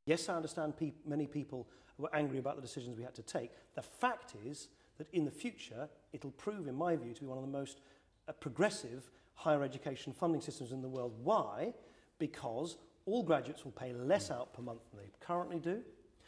Yes, I understand many people were angry about the decisions we had to take. The fact is that in the future, it'll prove, in my view, to be one of the most progressive higher education funding systems in the world. Why? Because all graduates will pay less out per month than they currently do.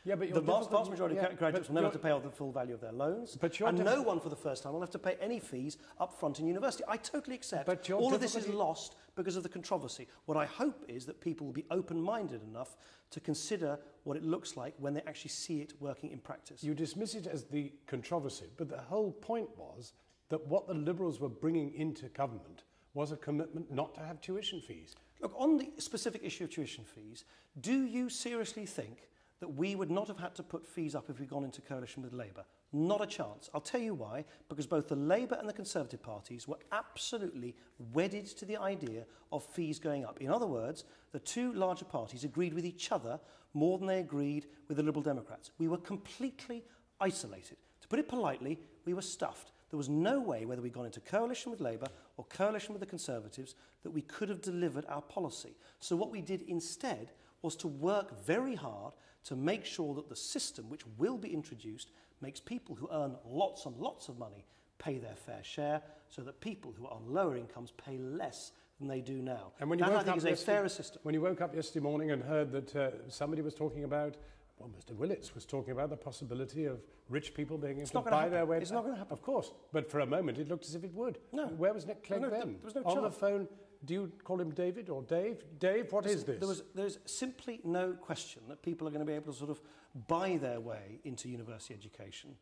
Yeah, but the vast majority of graduates will never have to pay off the full value of their loans, and no one for the first time will have to pay any fees up front in university. I totally accept. But all of this is lost because of the controversy. What I hope is that people will be open-minded enough to consider what it looks like when they actually see it working in practice. You dismiss it as the controversy, but the whole point was that what the Liberals were bringing into government was a commitment not to have tuition fees. Look, on the specific issue of tuition fees, do you seriously think that we would not have had to put fees up if we'd gone into coalition with Labour? Not a chance. I'll tell you why. Because both the Labour and the Conservative parties were absolutely wedded to the idea of fees going up. In other words, the two larger parties agreed with each other more than they agreed with the Liberal Democrats. We were completely isolated. To put it politely, we were stuffed. There was no way, whether we'd gone into coalition with Labour or coalition with the Conservatives, that we could have delivered our policy. So what we did instead was to work very hard to make sure that the system, which will be introduced, makes people who earn lots and lots of money pay their fair share, so that people who are on lower incomes pay less than they do now. And when you that, I think, is a fairer system. When you woke up yesterday morning and heard that somebody was talking about, well, Mr. Willits was talking about the possibility of rich people being able to buy their way. It's not going to happen. Of course, but for a moment it looked as if it would. No. Where was Clegg then? There was no on chance. the phone, do you call him David or Dave? Dave, what is this? There's simply no question that people are going to be able to sort of buy their way into university education.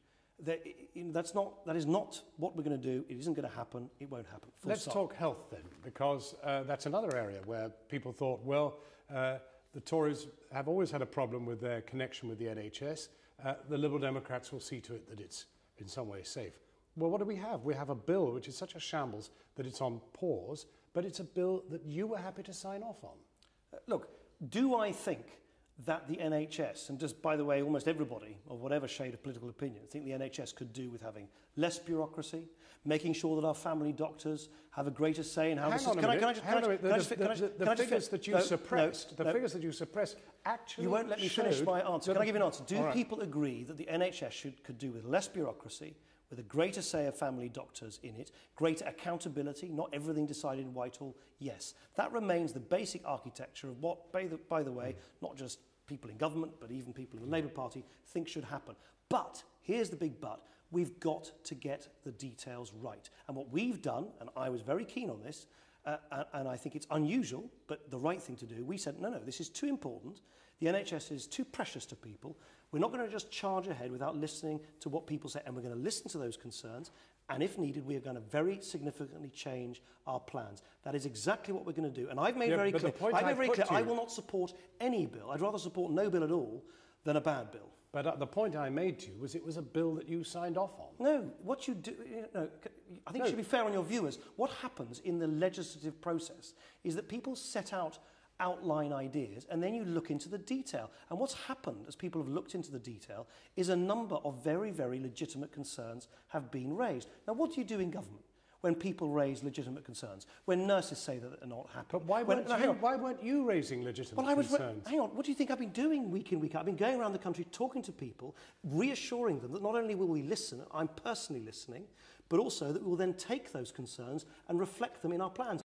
That is not what we're going to do. It isn't going to happen. It won't happen. Let's talk health then, because that's another area where people thought, well, the Tories have always had a problem with their connection with the NHS. The Liberal Democrats will see to it that it's in some way safe. Well, what do we have? We have a bill which is such a shambles that it's on pause, but it's a bill that you were happy to sign off on. Look, do I think that the NHS, and just by the way, almost everybody of whatever shade of political opinion, think the NHS could do with having less bureaucracy, making sure that our family doctors have a greater say in how the system... The figures that you suppressed, the figures that you suppressed actually You won't let me finish my answer. Can I give you an answer? Do people agree that the NHS could do with less bureaucracy, with a greater say of family doctors in it, greater accountability, not everything decided in Whitehall? Yes. That remains the basic architecture of what, by the way, not just people in government, but even people in the Labour Party think should happen. But, here's the big but, we've got to get the details right. And what we've done, and I was very keen on this, and I think it's unusual, but the right thing to do, we said, no, this is too important. The NHS is too precious to people. We're not going to just charge ahead without listening to what people say, and we're going to listen to those concerns, and if needed, we are going to very significantly change our plans. That is exactly what we're going to do. And I've made very clear, I will not support any bill. I'd rather support no bill at all than a bad bill. But the point I made to you was it was a bill that you signed off on. No, what you do... I think you should be fair on your viewers. What happens in the legislative process is that people set out outline ideas and then you look into the detail. And what's happened as people have looked into the detail is a number of very, very legitimate concerns have been raised. Now, what do you do in government when people raise legitimate concerns? When nurses say that they're not happy? But why weren't you raising legitimate concerns? Hang on, what do you think I've been doing week in, week out? I've been going around the country talking to people, reassuring them that not only will we listen, I'm personally listening, but also that we will then take those concerns and reflect them in our plans.